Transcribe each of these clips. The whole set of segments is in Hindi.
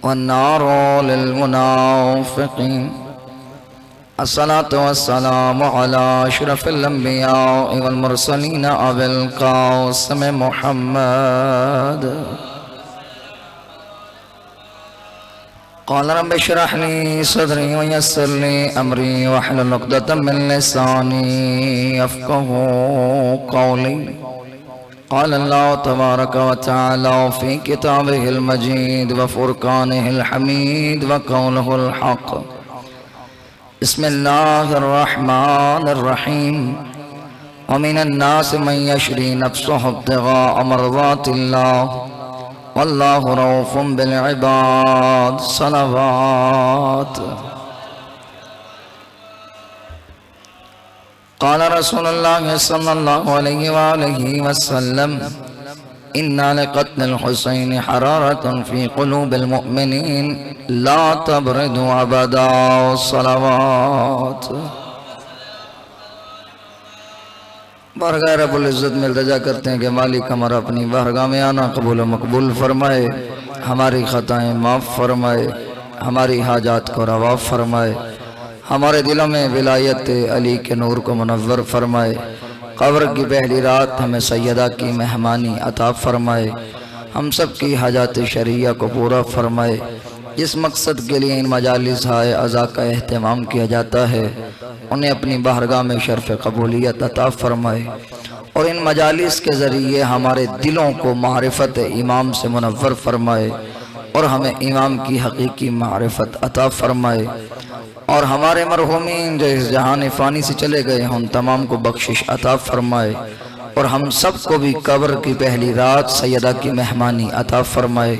वन्नार लिलमुनाफ़िक़ीन। अस्सलातु वस्सलामु अला अशरफिल अंबिया वल मुरसलीन अबिल क़ासिम मुहम्मद। क़ाल रब्बि इश्रह ली सदरी वयस्सिर ली अमरी वहलुल उक़दतम मिन लिसानी यफ़क़हू क़ौली। क़ाल अल्लाहु तबारक व तआला फ़ी किताबिहिल मजीद व फ़ुरक़ानिहिल हमीद व क़ौलिहिल हक़। बिस्मिल्लाहिर रहमानिर रहीम। व मिनन नासि मन यशरी नफ्सहु इब्तिग़ाअ मर्ज़ातिल्लाह वल्लाहु रऊफ़ुम बिल इबाद। सलवात। क़ाल रसूलुल्लाह सल्लल्लाहु अलैहि वआलिहि वसल्लम इन्ना लिक़त्लिल हुसैन हरारतुन फ़ी क़ुलूबिल मुअमिनीन ला तबरिदु अबदा। सलवात। बारगाह रब्बुल इज़्ज़त में इल्तिजा करते हैं कि मालिक हमारा अपनी बारगाह में आना कबूल मकबूल फरमाए, हमारी ख़ताएँ माफ़ फरमाए, हमारी हाजात को रवा फरमाए, हमारे दिलों में विलायत अली के नूर को मुनव्वर फरमाए, क़ब्र की पहली रात हमें सैयदा की मेहमानी अता फरमाए, हम सब की हाजात शरिया को पूरा फरमाए। जिस मकसद के लिए इन मजालिस हाय अज़ा का एहतमाम किया जाता है उन्हें अपनी बारगाह में शर्फ़ कबूलियत अता फरमाए और इन मजालिस के ज़रिए हमारे दिलों को मारिफत इमाम से मुनव्वर फरमाए और हमें इमाम की हकीकी मारिफत अता फरमाए और हमारे मरहूमीन जो इस जहान फ़ानी से चले गए हैं उन तमाम को बख्शिश अता फरमाए और हम सब को भी कब्र की पहली रात सैयदा की मेहमानी अता फरमाए।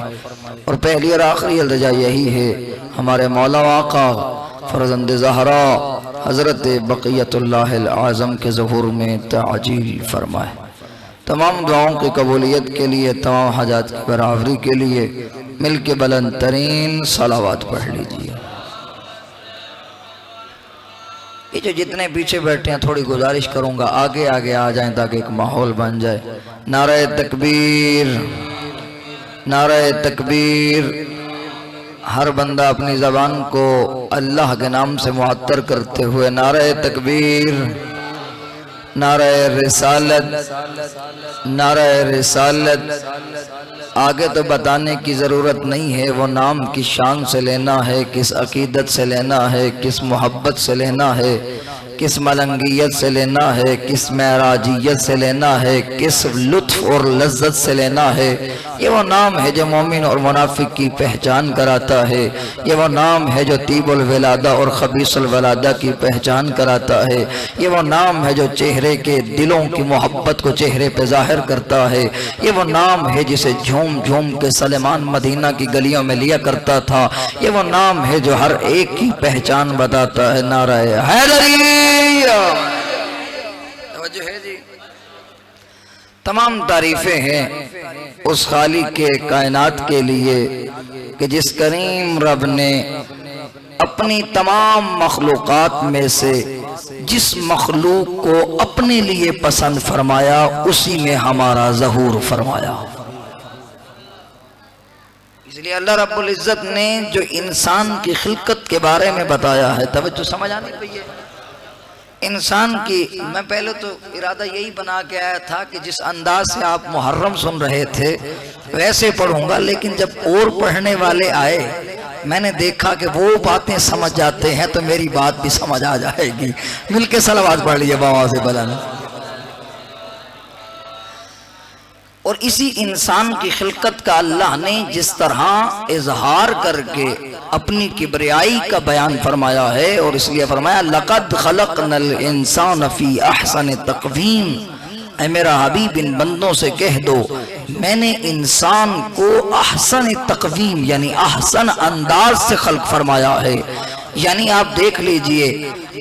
और पहली और आखिरी इल्तिजा यही है हमारे मौला आका फरज़ंद ज़हरा हज़रत बक़ियतुल्लाहिल आज़म के ज़हूर में ताजील फरमाए। तमाम दुआओं की कबूलियत के लिए, तमाम हाजात की बराबरी के लिए मिल के बुलंद तरीन सलावात पढ़ लीजिए। ये जो जितने पीछे बैठे हैं थोड़ी गुजारिश करूंगा आगे आगे आ जाएं ताकि एक माहौल बन जाए। नारे तकबीर, नारे तकबीर। हर बंदा अपनी ज़बान को अल्लाह के नाम से मुअत्तर करते हुए नारे तकबीर, नारे रिसालत, नारे रिसालत। आगे तो बताने की ज़रूरत नहीं है, वो नाम किस शान से लेना है, किस अकीदत से लेना है, किस मोहब्बत से लेना है, किस मलंगियत से लेना है, किस महराजियत से लेना है, किस लुत्फ़ और लज्जत से लेना है। ये वो नाम है जो मोमिन और मुनाफिक की पहचान कराता है। ये वो नाम है जो तीबुल वलादा और खबीसुल वलादा की पहचान कराता है। ये वो नाम है जो चेहरे के दिलों की मोहब्बत को चेहरे पे जाहिर करता है। ये वो नाम है जिसे झूम झूम के सलेमान मदीना की गलियों में लिया करता था। ये वो नाम है जो हर एक की पहचान बताता है। नारा हैदरी है जी। तमाम तारीफें हैं उस खालिक के कायनात के लिए कि जिस करीम रब ने अपनी तमाम मखलूक़ात में से जिस मखलूक को अपने लिए पसंद फरमाया उसी में हमारा ज़हूर फरमाया। इसलिए अल्लाह रब्बुल इज़्ज़त ने जो इंसान की खिलकत के बारे में बताया है, तवज्जो समझ आनी चाहिए। इंसान की, मैं पहले तो इरादा यही बना के आया था कि जिस अंदाज से आप मुहर्रम सुन रहे थे वैसे पढ़ूंगा, लेकिन जब और पढ़ने वाले आए मैंने देखा कि वो बातें समझ जाते हैं तो मेरी बात भी समझ आ जाएगी। मिलके सलावत पढ़ लीजिए बाबा से बुलंद। और इसी इंसान की खिलकत का अल्लाह ने जिस तरह इजहार करके अपनी किबरियाई का बयान फरमाया है, और इसलिए फरमाया लक़द खलक़नल इंसान फ़ी अहसन तक़वीम। ऐ मेरा हबीब इन बंदों से कह दो मैंने इंसान को अहसन तक़वीम यानी अहसन अंदाज से खल्क फरमाया है। यानी आप देख लीजिए,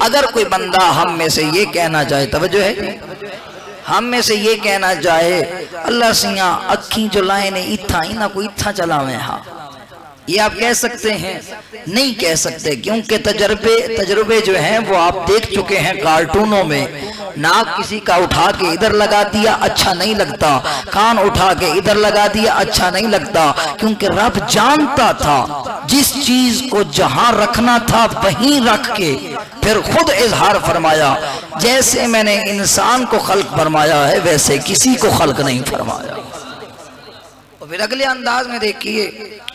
अगर कोई बंदा हम में से ये कहना चाहे, तवज्जो है, हम में से ये कहना चाहे अल्लाह सिया अखी जो लाए ने इथा ही ना कोई इथा चलावे, हाँ ये आप कह सकते हैं? नहीं कह सकते, क्योंकि तजर्बे जो हैं वो आप देख चुके हैं कार्टूनों में। नाक किसी का उठा के इधर लगा दिया, अच्छा नहीं लगता, कान उठा के इधर लगा दिया, अच्छा नहीं लगता, क्योंकि रब जानता था जिस चीज को जहां रखना था वहीं रख के फिर खुद इजहार फरमाया, जैसे मैंने इंसान को खल्क फरमाया है वैसे किसी को खल्क नहीं फरमाया। और फिर अगले अंदाज में देखिए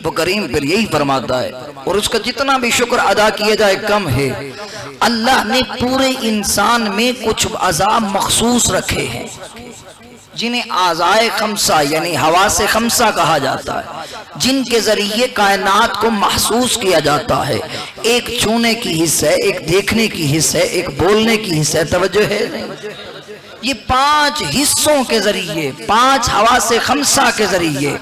वो करीम फिर यही फरमाता है, और उसका जितना भी शुक्र अदा किया जाए कम है। अल्लाह ने पूरे इंसान में कुछ अज़ा मखसूस रखे हैं जिन्हें आज़ाए खमसा यानी हवा से खमसा कहा जाता है, जिनके जरिए कायनात को महसूस किया जाता है। एक छूने की हिस्स है, एक देखने की हिस्स है, एक बोलने की हिस्स है। तवज्जो है? ये 5 हिस्सों के जरिए, 5 हवा से खमसा के जरिए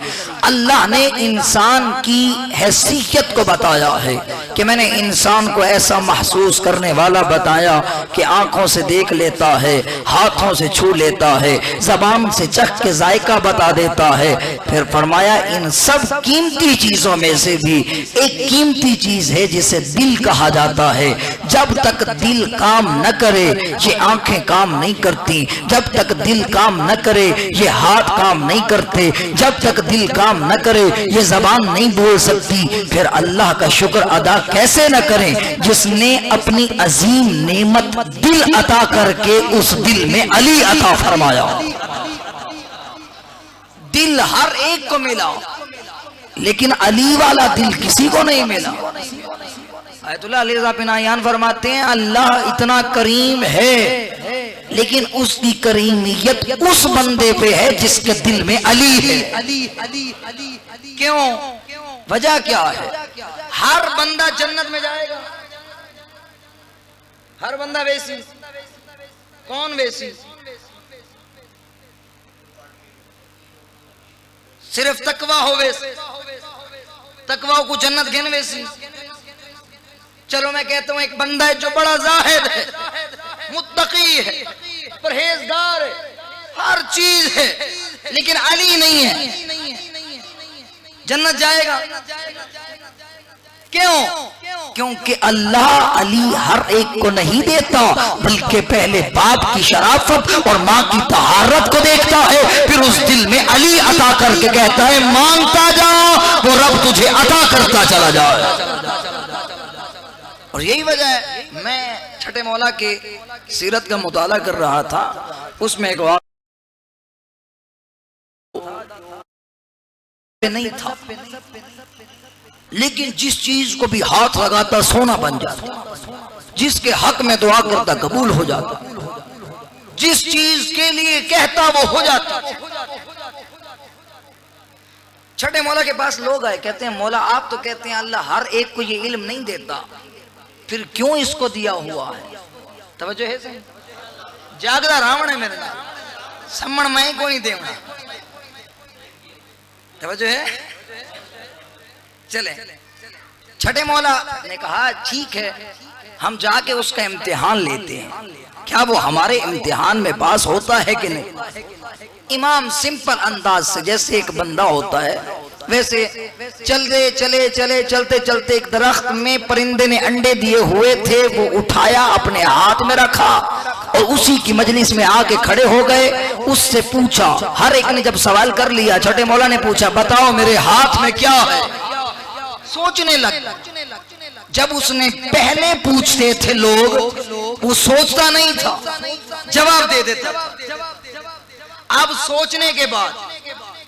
अल्लाह ने इंसान की हैसियत को बताया है कि मैंने इंसान को ऐसा महसूस करने वाला बताया कि आंखों से देख लेता है, हाथों से छू लेता है, जबान से चख के जायका बता देता है। फिर फरमाया इन सब कीमती चीजों में से भी एक कीमती चीज है जिसे दिल कहा जाता है। जब तक दिल काम न करे ये आंखें काम नहीं करती, जब तक दिल काम न करे ये हाथ काम नहीं करते, जब तक दिल काम न करे ये जबान नहीं बोल सकती। फिर अल्लाह का शुक्र अदा कैसे न करें जिसने अपनी अजीम नेमत दिल अता करके उस दिल में अली अता फरमाया। दिल हर एक को मिला लेकिन अली वाला दिल किसी को नहीं मिला। आयतुल्लाह अली रज़ा बिन आयान फरमाते हैं अल्लाह इतना करीम है लेकिन उसकी करीमियत उस बंदे पे है जिसके दिल में अली है। क्यों? वजह क्या है? हर बंदा जन्नत में जाएगा, हर बंदा वैसी। कौन वैसी? सिर्फ तकवा हो वैसे, तकवा को जन्नत घेन वैसी। चलो मैं कहता हूं एक बंदा है जो बड़ा जाहिद है, मुत्तकी है, परहेजगार है, हर चीज है, लेकिन अली नहीं है, जन्नत जाएगा? क्यों? क्योंकि अल्लाह अली हर एक को नहीं देता, बल्कि पहले बाप की शराफत और माँ की तहारत को देखता है, फिर उस दिल में अली अता करके कहता है मांगता जाओ वो रब तुझे अता करता चला जाए। और यही वजह है, मैं छठे मौला के सीरत का मुताला कर रहा था, उसमें एक वाक़ नहीं था, लेकिन जिस चीज को भी हाथ लगाता सोना बन जाता, जिसके हक में दुआ करता कबूल हो जाता, जिस चीज के लिए कहता वो हो जाता। छठे मौला के पास लोग आए, कहते हैं मौला आप तो कहते हैं अल्लाह हर एक को ये इल्म नहीं देता, फिर क्यों इसको दिया हुआ है? तवज्जो है सही? जागदा रावण है मेरे नाल, सम्मण मैं को नहीं देना। तवज्जो है? चले छठे मौला ने कहा ठीक है हम जाके उसका इम्तिहान लेते हैं, क्या वो हमारे इम्तिहान में पास होता है कि नहीं? इमाम सिंपल अंदाज से जैसे एक बंदा होता है वैसे चलते चलते एक दरख्त में परिंदे ने अंडे दिए हुए थे, वो उठाया अपने हाथ में रखा और उसी की मजलिस में आके खड़े हो गए। उससे पूछा, हर एक ने जब सवाल कर लिया, छठे मौला ने पूछा बताओ मेरे हाथ में क्या है? सोचने लगा। जब उसने पहले पूछते थे लोग वो सोचता नहीं था, जवाब दे देता। अब सोचने के बाद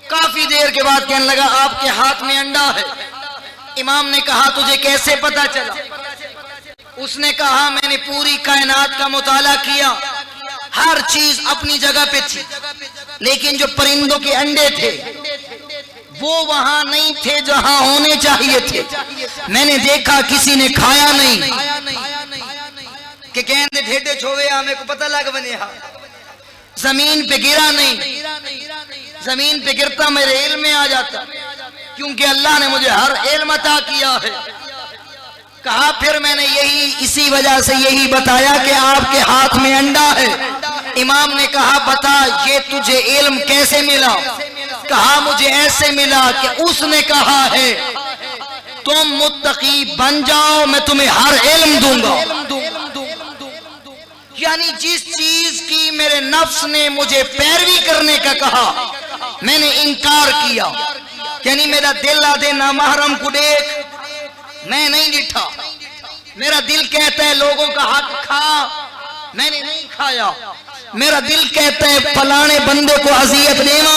काफी देर के बाद कहने लगा आपके हाथ में अंडा है। इमाम ने कहा तुझे कैसे पता चला? उसने कहा मैंने पूरी कायनात का मुताला किया, हर चीज अपनी जगह पे थी, लेकिन जो परिंदों के अंडे थे वो वहां नहीं थे जहां होने चाहिए थे। मैंने देखा किसी ने खाया नहीं कि कहते ढेडे छोवे मेरे को पता लग बने, जमीन पे गिरा नहीं, जमीन पे गिरता मेरे इल्म में आ जाता, क्योंकि अल्लाह ने मुझे हर इल्म अता किया है। कहा फिर मैंने यही इसी वजह से यही बताया कि आपके हाथ में अंडा है। इमाम ने कहा बता ये तुझे इल्म कैसे मिला? कहा मुझे ऐसे मिला कि उसने कहा है तुम मुत्तकी बन जाओ, मैं तुम्हें हर इल्म दूंगा। यानी जिस चीज की मेरे नफ्स ने मुझे पैरवी करने का कहा, मैंने इनकार किया। यानी मेरा दिल आदे ना महरम को देख, मैं नहीं डिठा। मेरा दिल कहता है लोगों का हक खा, मैंने नहीं खाया। मेरा दिल कहता है फलाने बंदे को अजियत देना,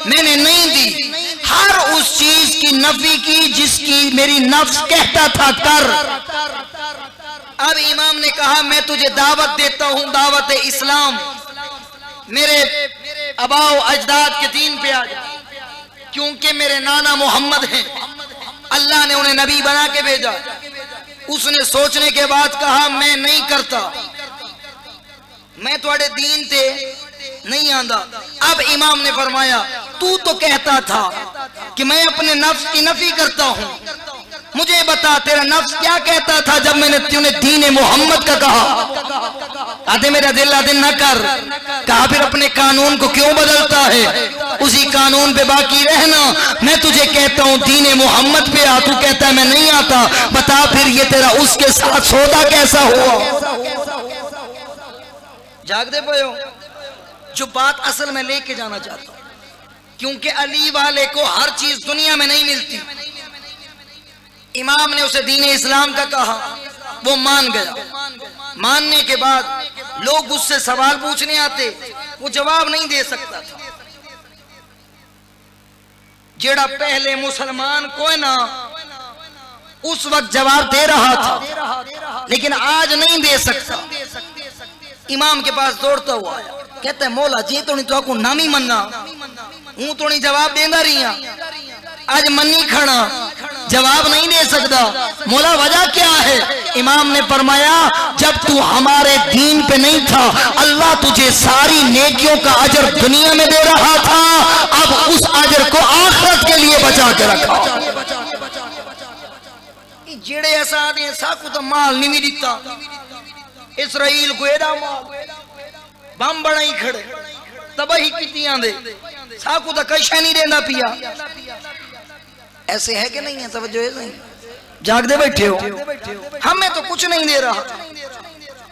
मैंने नहीं दी। हर उस चीज की नफी की जिसकी मेरी नफ्स कहता था कर। अब इमाम ने कहा मैं तुझे दावत देता हूं, दावत इस्लाम। मेरे अबाओ अजदाद के दीन पे आ जा, क्योंकि मेरे नाना मोहम्मद हैं, अल्लाह ने उन्हें नबी बना के भेजा। उसने सोचने के बाद कहा मैं नहीं करता, मैं थोड़े दीन ते नहीं आंदा। अब इमाम ने फरमाया तू तो कहता था कि मैं अपने नफ्स की नफी करता हूं, मुझे बता तेरा नफ्स क्या कहता था जब मैंने तूने दीन मोहम्मद का कहा। आधे मेरा दिल आधे न कर। कहा फिर अपने कानून को क्यों बदलता है, उसी कानून पे बाकी रहना। मैं तुझे कहता हूं दीन मोहम्मद पे आ, तू कहता है मैं नहीं आता। बता फिर ये तेरा उसके साथ सौदा कैसा हुआ। जाग दे पायो जो बात असल में लेके जाना चाहता हूं, क्योंकि अली वाले को हर चीज दुनिया में नहीं मिलती। इमाम ने उसे दीन इस्लाम का कहा, वो मान गया। मानने के बाद लोग उससे सवाल पूछने आते, वो जवाब नहीं दे सकता था। जेड़ा पहले मुसलमान को ना उस वक्त जवाब दे रहा था, लेकिन आज नहीं दे सकता। इमाम के पास दौड़ता हुआ आया, कहता है मौला जी तो नहीं तो आपको नामी मन्ना, हूं तो नहीं जवाब देना रही, आज मन्नी खड़ा जवाब नहीं दे सकता। मौला वजह क्या है। इमाम ने फरमाया जब तू हमारे दीन पे नहीं था, अल्लाह तुझे सारी नेकियों का अजर दुनिया में दे रहा था, अब उस अजर को आखिरत के लिए बचा के रखा। जेड़े ऐसा आदि साकू तो माल नहीं दिता, इसराइल को एड़ा माल बम बनाई खड़े, तबाही कितियां दे, साकू तो कशा नहीं देना पिया। ऐसे है कि नहीं है, तवज्जो है नहीं, जाग दे बैठे हो, हमें तो कुछ नहीं दे रहा।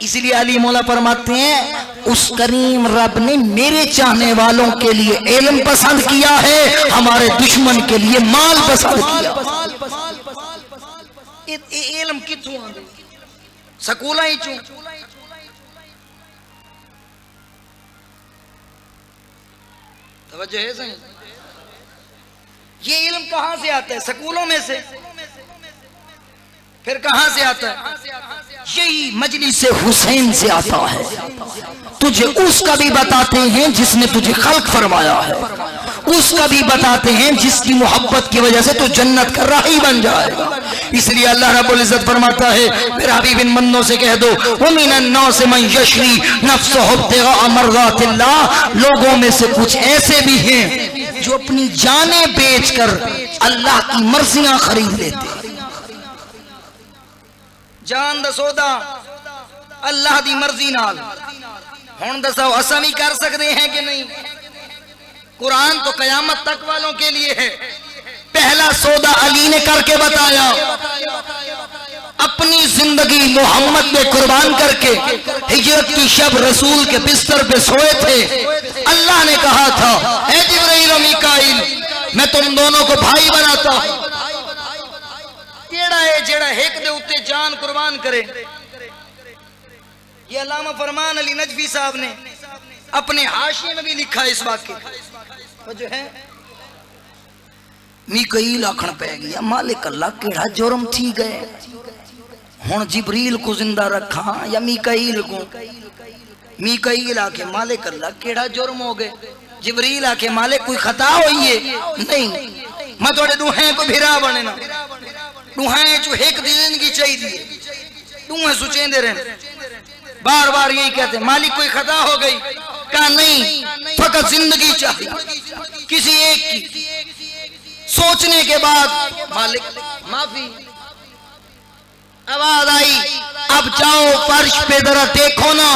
इसलिए अली मौला फरमाते हैं उस करीम रब ने मेरे चाहने वालों के लिए इल्म पसंद किया है, हमारे दुश्मन के लिए माल पसंद किया। इल्म कितों आंदे, सकूला ही चूं। तवज्जो है सही। ये इल्म कहां से आता है, स्कूलों में से। फिर कहां से आता है, यही मजलिस हुसैन से आता है। तुझे उसका भी बताते हैं जिसने तुझे खल्क फरमाया है, उसका भी बताते हैं जिसकी मोहब्बत की वजह से तू जन्नत का राही बन जाएगा। इसलिए अल्लाह रब्बुल इज्जत फरमाता है मेरा हबीब इन बंदों से कह दो वमिनन नास मन यशरी नफ्सहु इब्तिगा मर्ज़ातिल्लाह, लोगों में से कुछ ऐसे भी हैं जो अपनी जानें बेचकर अल्लाह की मर्जियां खरीद लेते हैं। जान दा सौदा अल्लाह दी मर्जी नाल। हुण दसो असां भी कर सकते हैं कि नहीं। कुरान तो कयामत तक वालों के लिए है। पहला सौदा अली ने करके बताया, अपनी जिंदगी मोहम्मद में कुर्बान करके हिजरत की शब रसूल के बिस्तर पे सोए थे। अल्लाह ने कहा था ऐ जिब्रील और मीकाईल मैं तुम दोनों को भाई बनाता हूं। केड़ा है जेड़ा एक दे उत्ते जान कुर्बान करे। ये अल्लामा फरमान अली नजफी साहब ने अपने हाशिए में भी लिखा इस वाक्य जो है। मीकाईल आखण पै गया मालिक अल्लाह केड़ा जुर्म थी गए, हुण जिब्रील को जिंदा रखा या मीकाईल को। मीकाईल आके मालिक अल्लाह केड़ा जुर्म हो गए। जिब्रील आके मालिक कोई खता हुई है नहीं, मैं थोड़े दुहें को भिरा बनना, दुहें चो एक जिंदगी चाहिए, दुहें सुचेंदे रहने। बार बार यही कहते मालिक कोई खता हो गई, कहा नहीं फकत जिंदगी चाहिए किसी एक की। सोचने के बाद मालिक माफी। आवाज आई अब जाओ फर्श पे जरा देखो ना,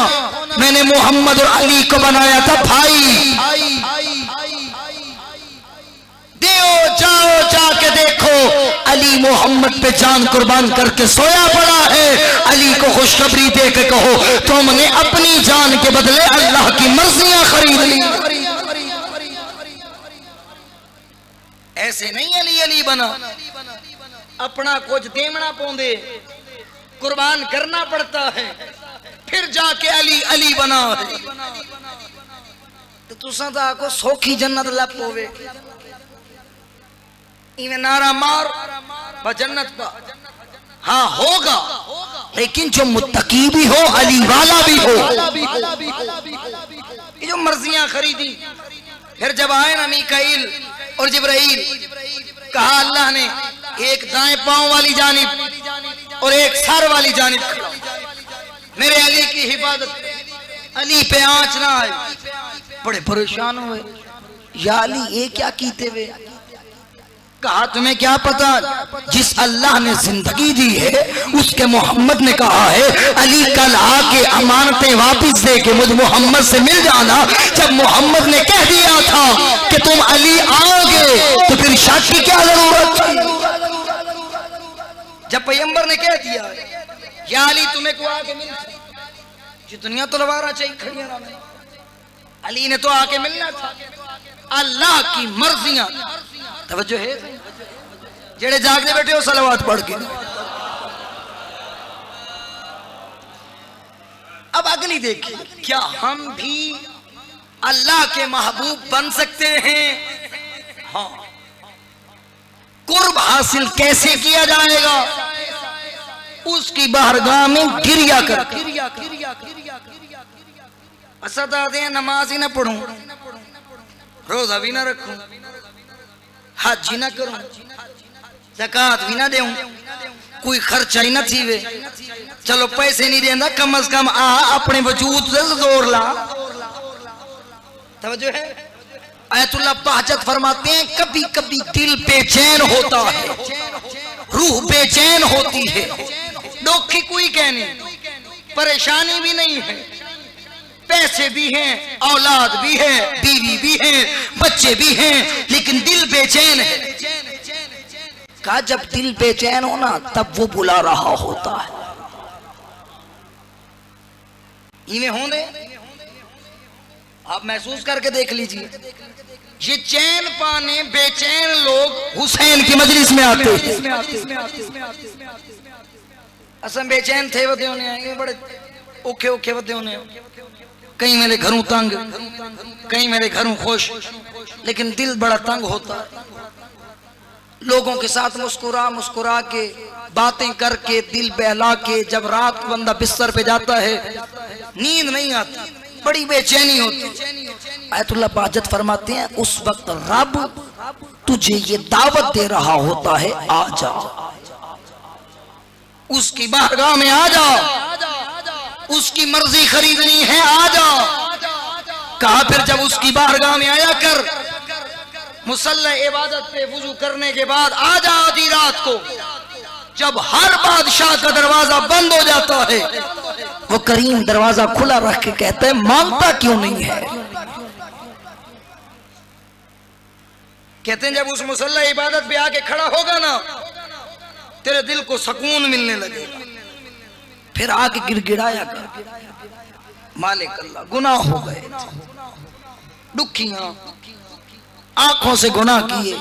मैंने मोहम्मद और अली को बनाया था भाई। देओ जाओ जाके देखो अली अली मोहम्मद पे जान कुर्बान करके सोया पड़ा है। अली को खुशखबरी दे के कहो तुमने अपनी जान के बदले अल्लाह की मर्जियां खरीद ली। ऐसे नहीं अली अली बना, अपना कुछ देना पौंदे, कुर्बान करना पड़ता है, फिर जाके अली अली बना है। तो तुसा तो आको सौखी जन्नत लप होवे, इवें नारा मार ब जन्नत पा। हाँ होगा, लेकिन जो मुत्तकी भी हो, अली वाला भी हो। ये जो मर्जियां खरीदी, फिर जब आए ना मीकाईल और जिब्राइल, कहा अल्लाह ने एक दाएं पांव वाली जानिब और एक सर वाली जानिब मेरे अली की हिफाजत, अली पे आंच ना आए। बड़े परेशान हुए, या अली ये क्या कीते हुए? कहा तुम्हें क्या पता, जिस अल्लाह ने जिंदगी दी है उसके मोहम्मद ने कहा है अली कल आके अमानतें वापस दे के मुझ मोहम्मद से मिल जाना। जब मोहम्मद ने कह दिया था कि तुम अली आओगे तो फिर शक की क्या जरूरत थी? जब पैगंबर ने कह दिया या अली तुम्हें को आके मिल, जितनियां तलवारा चाहिए खड़ियां ना, अली ने तो आके मिलना था। अल्लाह की मर्जियां, तवज्जो है, जेड़े जागते बैठे हो सलावत पढ़ के। अब अगली देखिए, क्या हम भी अल्लाह के महबूब बन सकते हैं? हाँ। कुर्ब हासिल कैसे किया जाएगा? उसकी बारगाह में गिरिया कर, असद आते हैं नमाज ही ना पढ़ूं, रोजा भी ना रखूं, हज ही ना करूं, ज़कात भी ना दूं, कोई खर्चा ही ना थी वे, चलो पैसे नहीं देना, कम अज कम आ अपने वजूद से जोर ला। तवज्जो है, आयतुल्लाह बहजत फरमाते हैं कभी कभी दिल बेचैन होता है, रूह बेचैन होती है, दुखी कोई कहने, परेशानी भी नहीं है, पैसे भी हैं, औलाद भी है, बीवी भी है, बच्चे भी हैं, लेकिन दिल बेचैन है। कहा जब दिल बेचैन हो ना तब वो बुला रहा होता है। इन्हें होने आप महसूस करके देख लीजिए, ये चैन पाने बेचैन लोग हुसैन की मजलिस में आते हैं। असम बेचैन थे वदे होने, बड़े औखे औखे वदे होने, कहीं मेरे घरों तंग, कहीं मेरे घरों खुश, लेकिन दिल बड़ा तंग होता है। लोगों के साथ मुस्कुरा मुस्कुरा के बातें करके दिल बहला के जब रात बंदा बिस्तर पे जाता है नींद नहीं आती, बड़ी बेचैनी होती। आयतुल्लाह बहजत फरमाते हैं उस वक्त रब तुझे ये दावत दे रहा होता है आ जा, उसकी बारगाह में आ जा, उसकी मर्जी खरीदनी है आ जा। कहा फिर जब उसकी बारगाह में आया कर, मुसल्ला इबादत पे वुजू करने के बाद आ जा आधी रात को, जब हर बादशाह का दरवाजा बंद हो जाता है वो करीम दरवाजा खुला रख के कहते हैं मांगता क्यों नहीं है? कहते हैं जब उस मुसल्ला इबादत पे आके खड़ा होगा ना तेरे दिल को सुकून मिलने लगेगा। फिर आके गिड़गिड़ाया कर, मालिक अल्लाह गुनाह हो गए, दुखियां आंखों से गुनाह किए।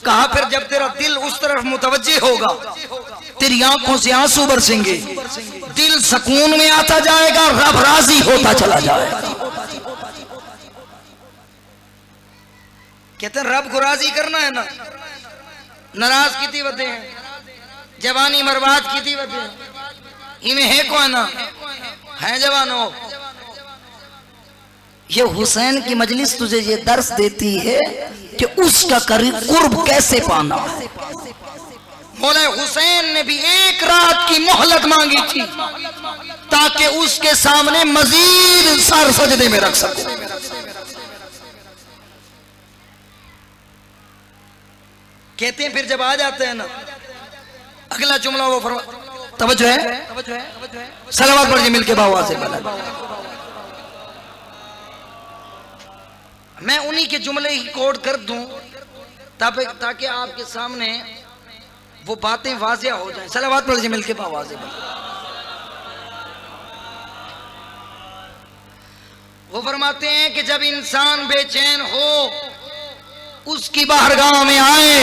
कहा फिर जब तेरा दिल उस तरफ मुतवज्जे होगा तेरी आंखों से आंसू बरसेंगे, दिल सुकून में आता जाएगा, रब राजी होता चला जाएगा। कहते हैं रब को राजी करना है ना, नाराज की थी वते हैं, जवानी बर्बाद की थी वते हैं, इन्हें है कौन ना है जवानों। ये हुसैन की मजलिस तुझे ये दर्स देती है कि उसका कुर्ब कैसे पाना है। मौला हुसैन ने भी एक रात की मोहलत मांगी थी ताकि उसके सामने मजीद सर सजदे में रख सके। कहते हैं फिर जब आ जाते हैं ना अगला जुमला वो फरमा, तवज्जो है, सलावत पढ़िए मिलके बाबा से बना। मैं उन्हीं के जुमले ही कोड कर दूं ताकि आपके सामने वो बातें वाज़ेह हो जाए। सलावत पढ़ मिल के वाज़ेह। वो फरमाते हैं कि जब इंसान बेचैन हो, उसकी बारगाह में आए,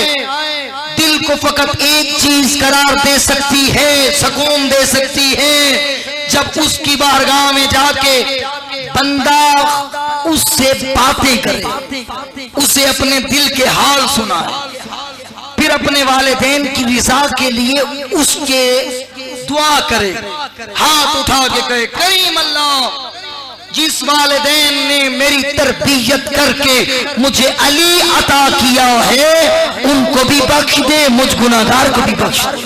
दिल को फकत एक चीज करार दे सकती है, सुकून दे सकती है, जब उसकी बारगाह में जाके बंदा उससे बातें करे, उसे अपने दिल के हाल सुनाए, फिर अपने वालिदैन की रिज़ा के लिए उसके दुआ करे, हाथ उठा के कहे करीम अल्लाह, जिस वालिदैन ने मेरी तरबियत करके मुझे अली अता किया है, उनको भी बख्श दे, मुझ गुनाहगार को भी बख्श दे।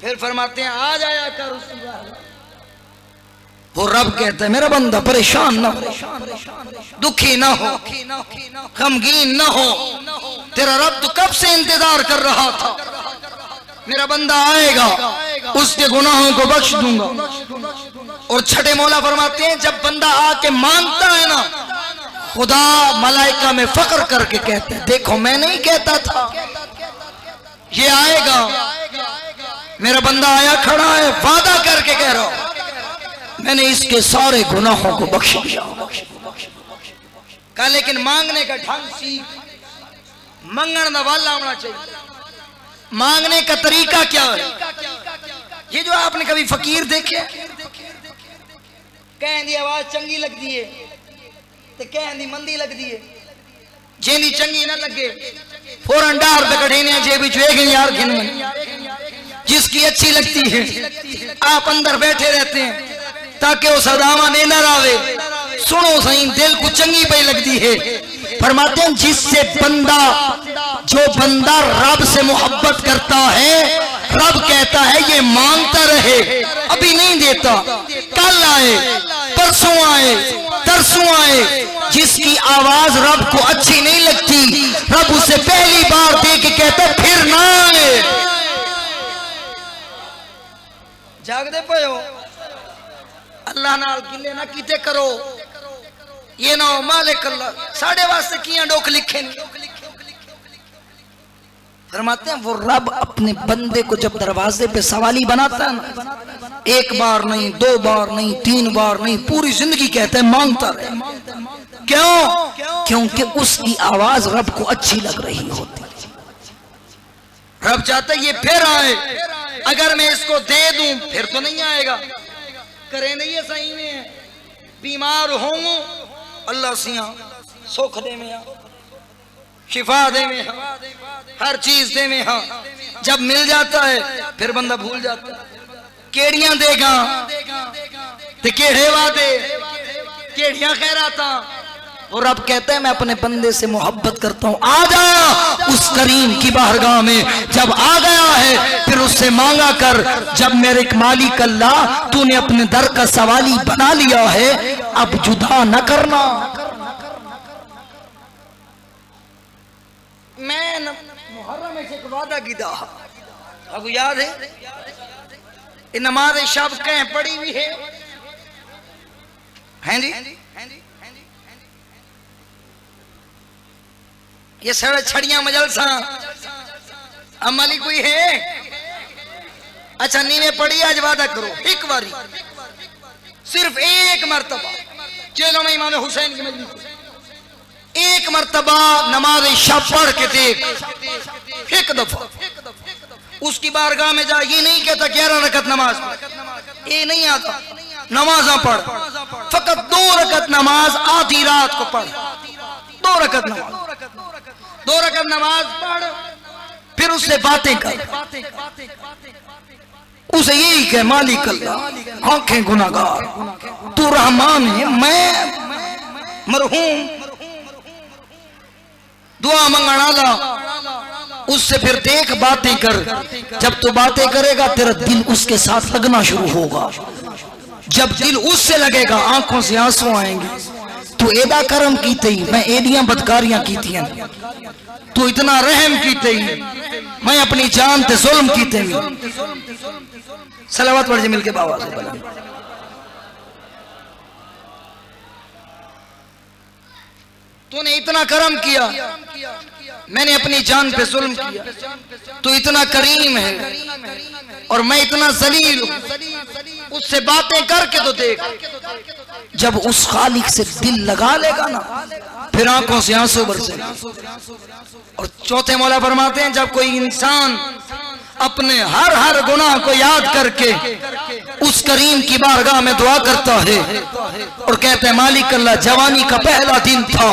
फिर फरमाते हैं आ जाया कर उसी बार। वो रब कहता है मेरा बंदा परेशान ना हो, दुखी ना हो, गमगीन ना हो, तेरा रब तो कब से इंतजार कर रहा था, मेरा बंदा आएगा, उसके गुनाहों को बख्श दूंगा। और छठे मौला फरमाते हैं जब बंदा आके मांगता है ना, खुदा मलाइका में फक्र करके कहते हैं देखो मैं नहीं कहता था ये आएगा, मेरा बंदा आया खड़ा है, वादा करके कह रहा हूं मैंने इसके सारे गुनाहों को बख्श दिया। कहा लेकिन मांगने का ढंग सीख, मंगण का वाला होना चाहिए। मांगने का तरीका क्या है? ये जो आपने कभी फकीर देखे, कहन दी आवाज चंगी लगती है तो कहन दी मंदी लगती है, जेनी चंगी ना लगे फौरन डार पे कढ़ेने जेब यार घिन में, जिसकी अच्छी लगती है आप अंदर बैठे रहते हैं ताकि वो सदामा ने न आवे, सुनो सही दिल को चंगी पे लगती है। फरमाते हैं जिससे बंदा, जो बंदा रब से मोहब्बत करता है, रब कहता है ये मांगता रहे, अभी नहीं देता, कल आए, परसों आए, तरसों आए, जिसकी आवाज रब को अच्छी नहीं लगती, रब उसे पहली बार दे के कहता फिर ना आए। जागदे पे हो, अल्लाह नाल गिले ना कीते करो, ये ना हो मालिक अल्लाह साढ़े वास्ते किया डोक लिखे नहीं। फरमाते हैं वो रब अपने बंदे को जब दरवाजे पे सवाली बनाता है ना, एक बार नहीं, दो बार नहीं, तीन बार नहीं, पूरी जिंदगी कहता है मांगता रहे। क्यों? क्योंकि उसकी आवाज रब को अच्छी लग रही होती। रब चाहता है ये फिर आए, अगर मैं इसको दे दूं फिर तो नहीं आएगा, करे नहीं है सही में, बीमार होऊं अल्लाह सिया सुख दे में, शिफा दे में, हर चीज दे में, हाँ जब मिल जाता है फिर बंदा भूल जाता है। केड़ियां देगा ते केड़े वादे, केड़ियां खैराता। और रब कहता है मैं अपने बंदे से मोहब्बत करता हूं, आ जा उस करीम की बारगाह में। जब आ गया है फिर उससे मांगा कर, जब मेरे मालिक अल्लाह तूने अपने दर का सवाली बना लिया है, अब जुदा न करना। मैं मुहर्रम में से एक वादा किया, अब याद है नमाज शब कहीं पड़ी हुई है, हैं जी? ये सड़क छड़ियां मजलसा अमली कोई है? अच्छा नीवे पड़ी, आज वादा करो एक बारी, सिर्फ एक मर्तबा चलो मैं इमाम हुसैन की मजलिस एक मर्तबा नमाज शब पढ़ के देख, एक दफा उसकी बारगाह में जा। ये नहीं कहता 11 रकत नमाज, ये नहीं आता, नमाजा पढ़, फकत 2 रकत नमाज आधी रात को पढ़, 2 रकत नमाज, 2 रकत नमाज पढ़, फिर उससे बातें कर, उसे यही कह मालिक अल्लाह आंखें गुनाहगार, तू रहमान है, मैं मरहूम, दुआ मंगना, उससे फिर देख बातें कर। जब तू बातें करेगा तेरा दिल उसके साथ लगना शुरू होगा, जब दिल उससे लगेगा आंखों से आंसू आएंगे। तू एदा करम की तई, मैं एदियां बदकारियां की थी, तू इतना रहम की तई, मैं अपनी जान ते जुल्म की तई। सलावत पढ़ मिल के बाबा से बोला, तूने इतना करम किया, मैंने अपनी जान पे जुल्म किया, तू इतना करीम है और मैं इतना जलील हूं। उससे बातें करके तो देख, जब उस खालिक से दिल लगा लेगा ना, फिर आंखों से आंसू बरसे। और चौथे मौला फरमाते हैं, जब कोई इंसान अपने हर गुनाह को याद करके उस करीम की बारगाह में दुआ करता है और कहता है, मालिक अल्लाह, जवानी का पहला दिन था,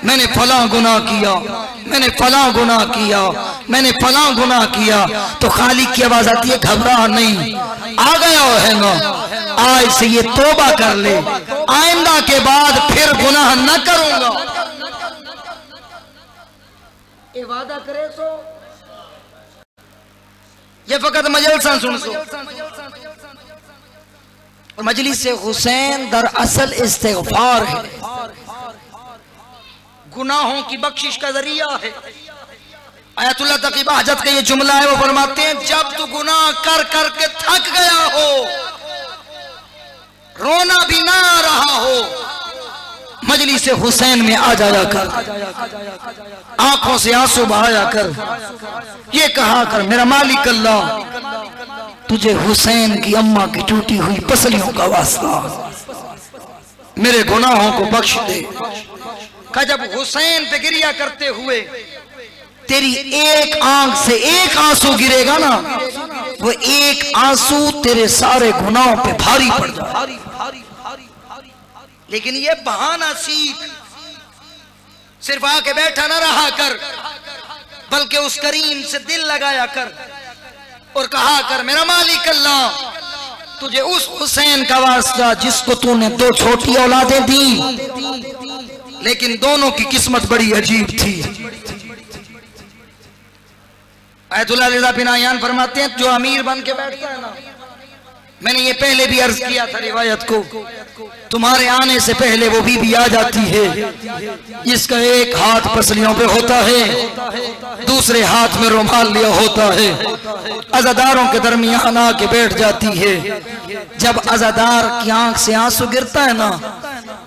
मैंने फलां गुनाह किया, मैंने फलां गुनाह किया, मैंने फलां गुनाह किया, तो खालिक की आवाज आती है, घबरा नहीं, आ गया है ना, आज से ये तौबा कर ले, आइंदा के बाद फिर गुनाह न करूंगा। ये वादा करे सो, ये फकत मजलिस सुन सो। और मजलिस हुसैन दरअसल इस्तिग़फ़ार है, गुनाहों की बख्शिश का जरिया है। आयतुल्लाह तकी बहजत का ये जुमला है, वो फरमाते हैं, जब तू गुनाह कर करके थक गया हो, रोना भी ना रहा हो, मजलिस हुसैन में आ जाया कर, आंखों से आंसू बहाया कर, ये कहा कर, मेरा मालिक अल्लाह, तुझे हुसैन की अम्मा की टूटी हुई पसलियों का वास्ता, मेरे गुनाहों को बख्श दे। का जब हुसैन पे गिरिया करते हुए तेरी एक आंख से एक आंसू गिरेगा ना, वो एक आंसू तेरे सारे गुनाहों पे भारी पड़ जाए। लेकिन ये बहाना सीख, सिर्फ आके बैठा ना रहा कर, बल्कि उस करीम से दिल लगाया कर और कहा कर, मेरा मालिक अल्लाह, तुझे उस हुसैन का वास्ता जिसको तूने दो छोटी औलादें दी, लेकिन दोनों की किस्मत बड़ी अजीब थी। आयतुल्लाह रिज़ा बिन आयान फरमाते हैं, जो अमीर बन के बैठता है ना, मैंने ये पहले भी अर्ज किया था रिवायत को, तुम्हारे आने से पहले वो बीबी आ जाती है, जिसका एक हाथ पसलियों पे होता है, दूसरे हाथ में रुमाल लिया होता है, अज़ादारों के दरमियान आके बैठ जाती है। जब अज़ादार की आंख से आंसू गिरता है ना,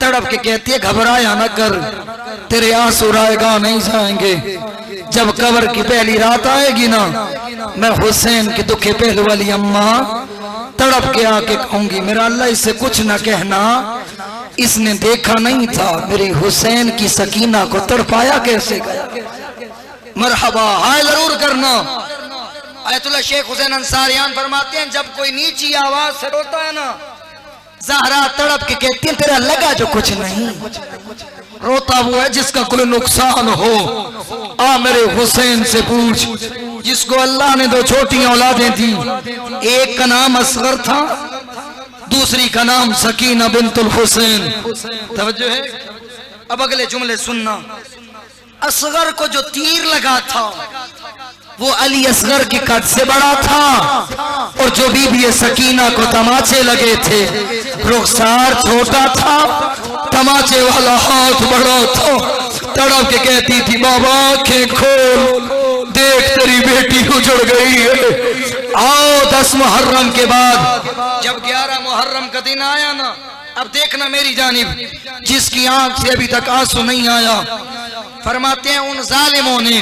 तड़प के कहती है, घबराया न कर, तेरे आंसू रायगा नहीं जाएंगे। जब कब्र की पहली रात आएगी ना, मैं हुसैन के दुखे पहलू वाली अम्मा तड़प के आके कहूंगी, मेरा अल्लाह इससे कुछ न कहना, इसने देखा नहीं था मेरी हुसैन की सकीना को तड़पाया कैसे गया। मरहबा, हाय जरूर करना। आयतुल्लाह शेख हुसैन अंसारियान फरमाते हैं, जब कोई नीची आवाज से रोता है ना, ज़हरा तड़प के कहती है, तेरा लगा जो कुछ नहीं, रोता वो है जिसका कोई नुकसान हो। आ मेरे हुसैन से पूछ, जिसको अल्लाह ने दो छोटी औलादें दी, एक का नाम असगर था, दूसरी का नाम सकीना बिन्तुल हुसैन। तवज्जो है, अब अगले जुमले सुनना। असगर को जो तीर लगा था वो अली असगर के कद से बड़ा था, और जो बीबी सकीना को तमाचे लगे थे, रुखसार छोटा था, तमाचे वाला हाथ बड़ा था। तड़प के कहती थी, बाबा आंखें खोल, देख तेरी बेटी उजड़ गई है। आओ 10 मुहर्रम के बाद, जब 11 मुहर्रम का दिन आया ना, अब देखना मेरी जानिब, जिसकी आंख से अभी तक आंसू नहीं आया, फरमाते हैं उन जालिमों ने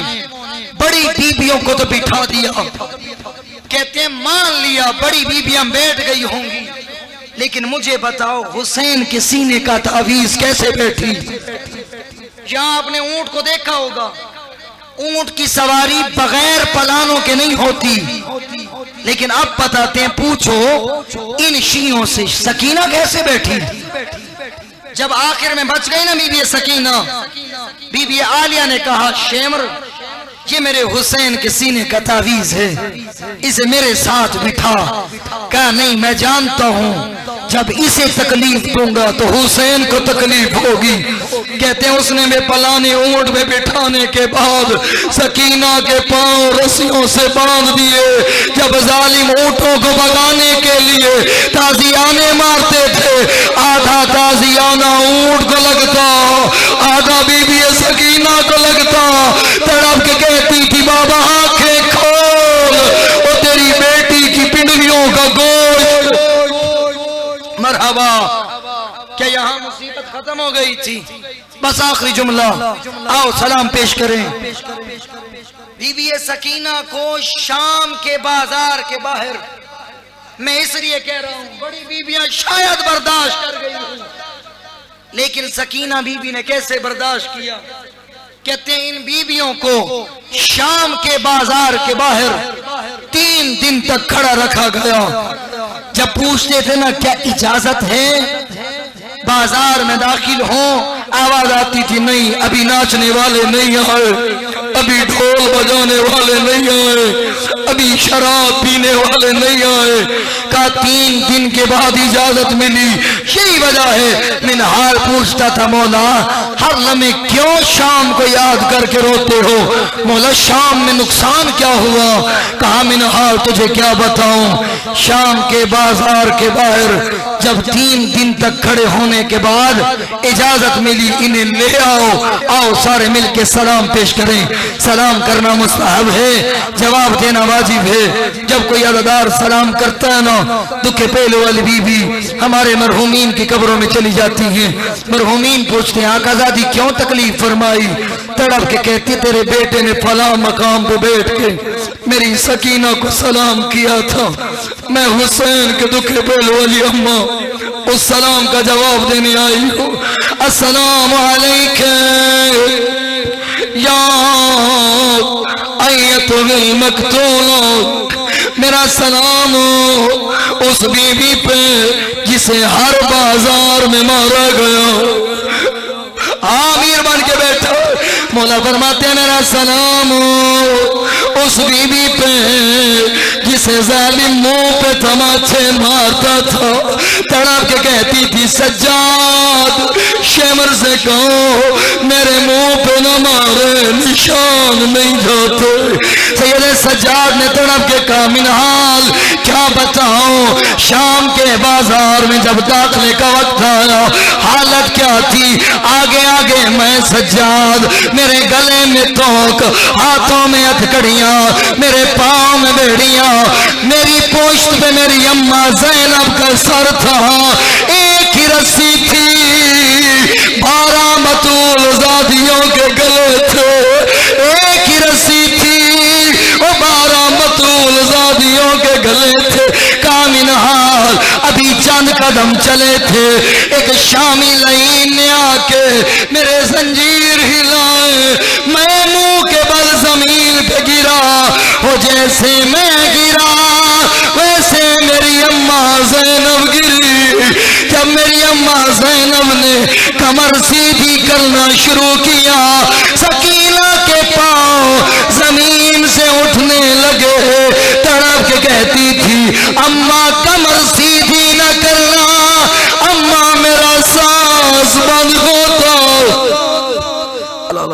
बड़ी बीबियों को तो बिठा दिया, कहते हैं मान लिया बड़ी बीबियां बैठ गई होंगी, लेकिन मुझे बताओ हुसैन के सीने का तावीज कैसे बैठी। यहां आपने ऊंट को देखा होगा, ऊंट की सवारी बगैर पलानों के नहीं होती, लेकिन अब बताते हैं, पूछो इन शियों से सकीना कैसे बैठी। जब आखिर में बच गई ना बीबी सकीना, बीबी आलिया ने कहा, शेमर ये मेरे हुसैन के सीने का तावीज है, इसे मेरे साथ बिठा। कहा नहीं, मैं जानता हूं जब इसे तकलीफ दूंगा तो हुसैन को तकलीफ होगी। कहते हैं उसने में पलाने ऊंट में बिठाने के बाद सकीना के पांव रस्सियों से बांध दिए। जब जालिम ऊंटों को भगाने के लिए ताजियाने मारते थे, आधा ताजियाना ऊंट को लगता, आधा बीबी सकीना को लगता। तड़प के कहती थी, बाबा आंखें खोल, और तेरी बेटी की पिंडलियों का गोश्त। मरहबा, क्या यहाँ मुसीबत खत्म हो गई थी? बस आखिरी जुमला, आओ सलाम पेश करें। बीबी सकीना को शाम के बाजार के बाहर, मैं इसलिए कह रहा हूं बड़ी बीबियां शायद बर्दाश्त कर गई हूं, लेकिन सकीना बीबी ने कैसे बर्दाश्त किया। कहते हैं इन बीबियों को शाम के बाजार के बाहर 3 दिन तक खड़ा रखा गया। जब पूछते थे ना क्या इजाजत है बाजार में दाखिल हो, आवाज आती थी नहीं अभी नाचने वाले नहीं आए, अभी ढोल बजाने वाले नहीं आए, अभी शराब पीने वाले नहीं आए। का 3 दिन के बाद इजाजत मिली। यही वजह है मिनहाल पूछता था मौला हर लम्हे क्यों शाम को याद करके रोते हो, मौला शाम में नुकसान क्या हुआ। कहा मिनहाल तुझे क्या बताऊं, शाम के बाजार के बाहर जब 3 दिन तक खड़े होने के बाद इजाजत मिली इन्हें ले आओ, आओ सारे मिलके सलाम पेश करें। सलाम करना मुस्तहब है, जवाब देना वाजिब है। जब कोई अदादार सलाम करता है ना, दुखे पहले वाली बीबी हमारे मरहूमीन की कब्रों में चली जाती हैं। मरहूमीन पूछते हैं आकाजादी क्यों तकलीफ फरमाई, तड़प के कहती तेरे बेटे ने फला मकाम पे बैठ के मेरी सकीना को सलाम किया था, मैं हुसैन के दुखे पहले वाली अम्मा उस सलाम का जवाब देने आई हूँ। अस्सलाम अलैकुम या अय्यतुल मक्तूला, मेरा सलाम उस बीवी पे जिसे हर बाजार में मारा गया। आमीर बन के बैठो, मौला फरमाते मेरा सलाम उस बीवी पे जिसे जालिम मुंह पे तमाचे मारता था। तड़प के कहती थी सज्जाद शेमर से कहो मेरे मुंह पे न मारे, निशान नहीं जाते। सैयद सज्जाद ने तड़प के कहा मिनहाल क्या बताऊं, शाम के बाजार में जब दाखिले का वक्त आया हालत क्या थी। आगे आगे मैं सज्जाद, मेरे गले में तोक, हाथों में हथकड़ियां, मेरे पाँव में बेड़ियां, मेरी पोस्ट पे मेरी अम्मा ज़ैनब का सर था। एक ही रस्सी थी, 12 बतूल ज़ादियों के गले थे। एक ही रस्सी थी, वो 12 बतूल ज़ादियों के गले थे। कामिनहाल अभी चंद कदम चले थे, एक शामी लाइन ने आके मेरे जंजीर हिलाए, मैं मुंह के बल जमीन पे गिरा। हो जैसे मैं गिरा वैसे मेरी अम्मा ज़ैनब गिरी। जब मेरी अम्मा ज़ैनब ने कमर सीधी करना शुरू किया, सकीना के पांव जमीन से उठने लगे। तड़प के कहती थी अम्मा कमर सीधी न करना, अम्मा मेरा सांस बंद होता। अल्लाह